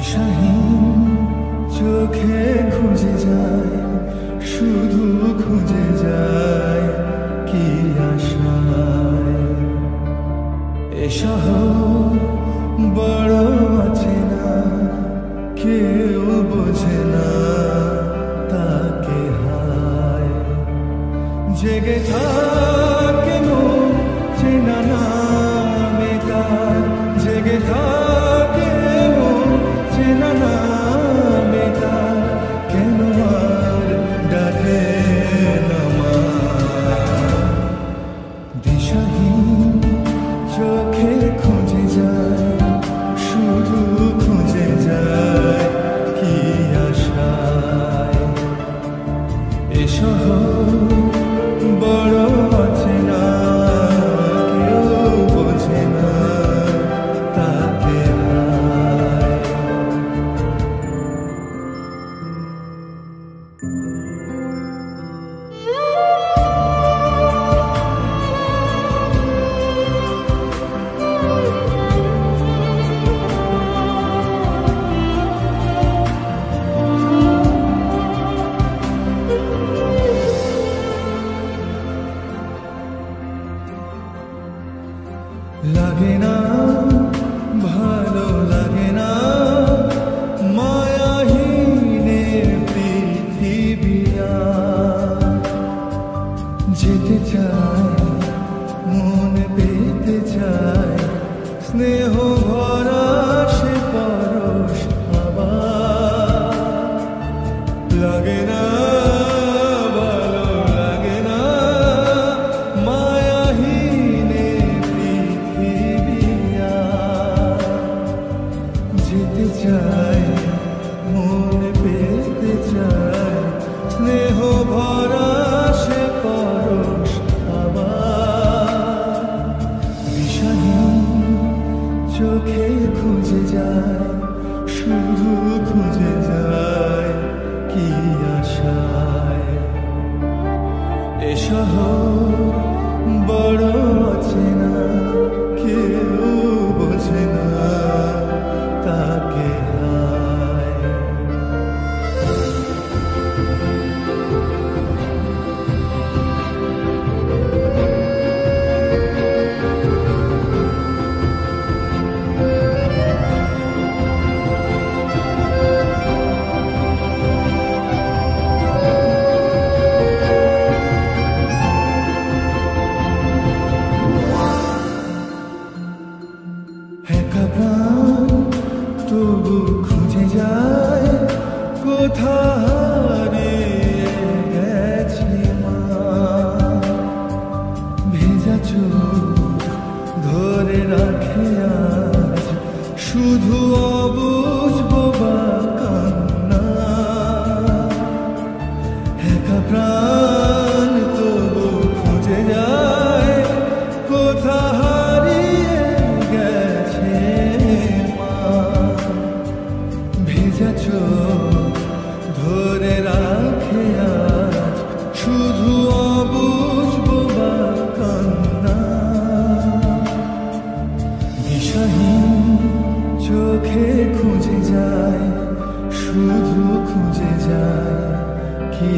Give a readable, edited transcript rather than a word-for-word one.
দিশাহীন চোখে খুঁজে যায়, শুধু খুঁজে যায় কি আশায়। এ শহর বড় অচেনা, কেউ বোঝে না তাকে হায়। জেগে থাকে মন চেনা নামে তার, জেগে থাকে মন চেনা নামে তার, কেন আর ডাকে না মা। দিশাহীন চোখে খুঁজে যায়, শুধু খুঁজে যায় কি আশায়। এ শহর বড় অচেনা, কেউ বোঝে না তাকে হায়। লাগে না ভালো লাগে না মায়াহীনে পৃথিবী আর। যেতে চায় মন পেতে চায়, স্নেহ ভরা সে পরশ আবার। লাগে না ভালো লাগে না মায়াহীনে পৃথিবী আর। যেতে চায় মন পেতে চায়, স্নেহ ভরা সে পরশ আবার। দিশাহীন চোখে খুঁজে যায়, শুধু খুঁজে যায় কি আশায়। এ শহর বড় অচেনা, কেউ বোঝে না তাকে হায়। একা প্রাণ তবু খুঁজে যায়, কোথা হারিয়ে গেছে মা। ভেজা চোখ ধরে রাখে আজ, শুধু অবুঝ বোবা কান্না। একা প্রাণ তবু খুঁজে যায়, কোথা হারিয়ে গেছে মা। ভেজা চোখ ধরে রাখে আজ, শুধু অবুঝ বোবা কান্না। দিশাহীন চোখে খুঁজে যায়, শুধু খুঁজে যায় কি